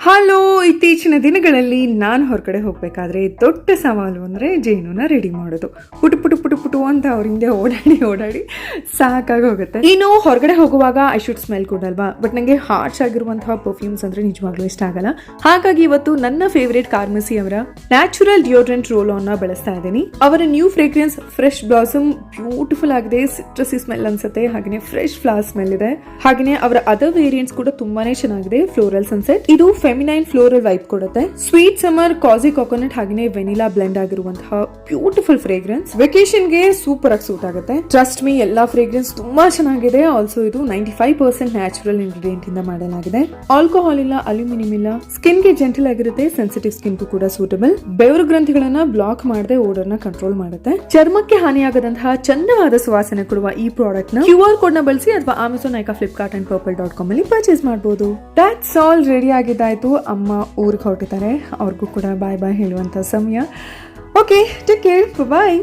Hello, ಇತ್ತೀಚಿನ ದಿನಗಳಲ್ಲಿ ನಾನು ಹೊರಗಡೆ ಹೋಗಬೇಕಾದ್ರೆ ದೊಡ್ಡ ಸವಾಲು ಅಂದರೆ ಜೇನುನ ರೆಡಿ ಮಾಡೋದು. ಪುಟು ಪುಟು ಪುಟು ಪುಟು ಅಂತ ಅವ್ರ ಹಿಂದೆ ಓಡಾಡಿ ಸಾಕಾಗಿ ಹೋಗುತ್ತೆ. ಇನ್ನು ಹೊರಗಡೆ ಹೋಗುವಾಗ ಐ ಶುಡ್ ಸ್ಮೆಲ್ ಗುಡ್ ಅಲ್ವಾ, ಬಟ್ ನನಗೆ ಹಾರ್ಶ್ ಆಗಿರುವಂತಹ ಪರ್ಫ್ಯೂಮ್ಸ್ ಅಂದರೆ ನಿಜವಾಗ್ಲೂ ಇಷ್ಟ ಆಗಲ್ಲ. ಹಾಗಾಗಿ ಇವತ್ತು ನನ್ನ ಫೇವರೇಟ್ ಕಾರ್ಮೆಸಿ ಅವರ ನ್ಯಾಚುರಲ್ ಡಿಯೋಡ್ರೆಂಟ್ ರೋಲ್ ಆನ್ ನ ಬಳಸ್ತಾ ಇದ್ದೀನಿ. ಅವರ new fragrance fresh blossom beautiful ಆಗಿದೆ, ಸಿಟ್ರಸಿ ಸ್ಮೆಲ್ ಅನ್ಸುತ್ತೆ, ಹಾಗೆ ಫ್ರೆಶ್ ಫ್ಲವರ್ ಸ್ಮೆಲ್ ಇದೆ. ಹಾಗೆ ಅವರ ಅದರ್ ವೇರಿಯಂಟ್ಸ್ ಕೂಡ ತುಂಬಾನೇ ಚೆನ್ನಾಗಿದೆ. ಫ್ಲೋರಲ್ ಸನ್ಸೆಟ್ ಇದು ಫೆಮಿನೈನ್ ಫ್ಲೋರಲ್ ವೈಬ್ ಕೊಡುತ್ತೆ. ಸ್ವೀಟ್ ಸಮರ್ ಕಾಜಿ ಕೊಕೊನಟ್ ಹಾಗೆ ವೆನಿಲಾ ಬ್ಲೆಂಡ್ ಆಗಿರುವಂತಹ ಬ್ಯೂಟಿಫುಲ್ ಫ್ರೇಗ್ರೆನ್ಸ್ ವೆಕೇಶನ್ ಗೆ ಸೂಪರ್ ಆಗಿ ಸೂಟ್ ಆಗುತ್ತೆ. ಟ್ರಸ್ಟ್ ಮೀ, ಎಲ್ಲಾ ಫ್ರೇಗ್ರೆನ್ಸ್ ತುಂಬಾ ಚೆನ್ನಾಗಿದೆ. ಆಲ್ಸೋ ಇದು 95% ನ್ಯಾಚುರಲ್ ಇಂಗ್ರೀಡಿಯೆಂಟ್ ಇಂದ ಮಾಡಲಾಗಿದೆ. ಆಲ್ಕೋಹಾಲ್ ಇಲ್ಲ, ಅಲ್ಯೂಮಿನಿಯಂ ಇಲ್ಲ, ಸ್ಕಿನ್ ಗೆ ಜೆಂಟಲ್ ಆಗಿರುತ್ತೆ, ಸೆನ್ಸಿಟಿವ್ ಸ್ಕಿನ್ ಕೂಡ ಸೂಟಬಲ್. ಬೆವರು ಗ್ರಂಥಿಗಳನ್ನ ಬ್ಲಾಕ್ ಮಾಡದೆ ಓಡರ್ ನ ಕಂಟ್ರೋಲ್ ಮಾಡುತ್ತೆ. ಚರ್ಮಕ್ಕೆ ಹಾನಿಯಾಗದಂತಹ ಚಂದವಾದ ಸುವಾಸನೆ ಕೊಡುವ ಈ ಪ್ರಾಡಕ್ಟ್ ನ QR ಕೋಡ್ ನ ಬಳಸಿ ಅಥವಾ Amazon, Nykaa, Flipkart and purple.com ಅಲ್ಲಿ ಪರ್ಚೇಸ್ ಮಾಡಬಹುದು. That's all. ರೆಡಿ ಆಗಿದ್ದಾಯ್ತು. ಅಮ್ಮ ಊರಿಗೆ ಹೊರಟಿದ್ದಾರೆ, ಅವ್ರಿಗೂ ಕೂಡ ಬಾಯ್ ಬಾಯ್ ಹೇಳುವಂತ ಸಮಯ. ಓಕೆ, ಟೇಕ್ ಕೇರ್, ಬಾಯ್.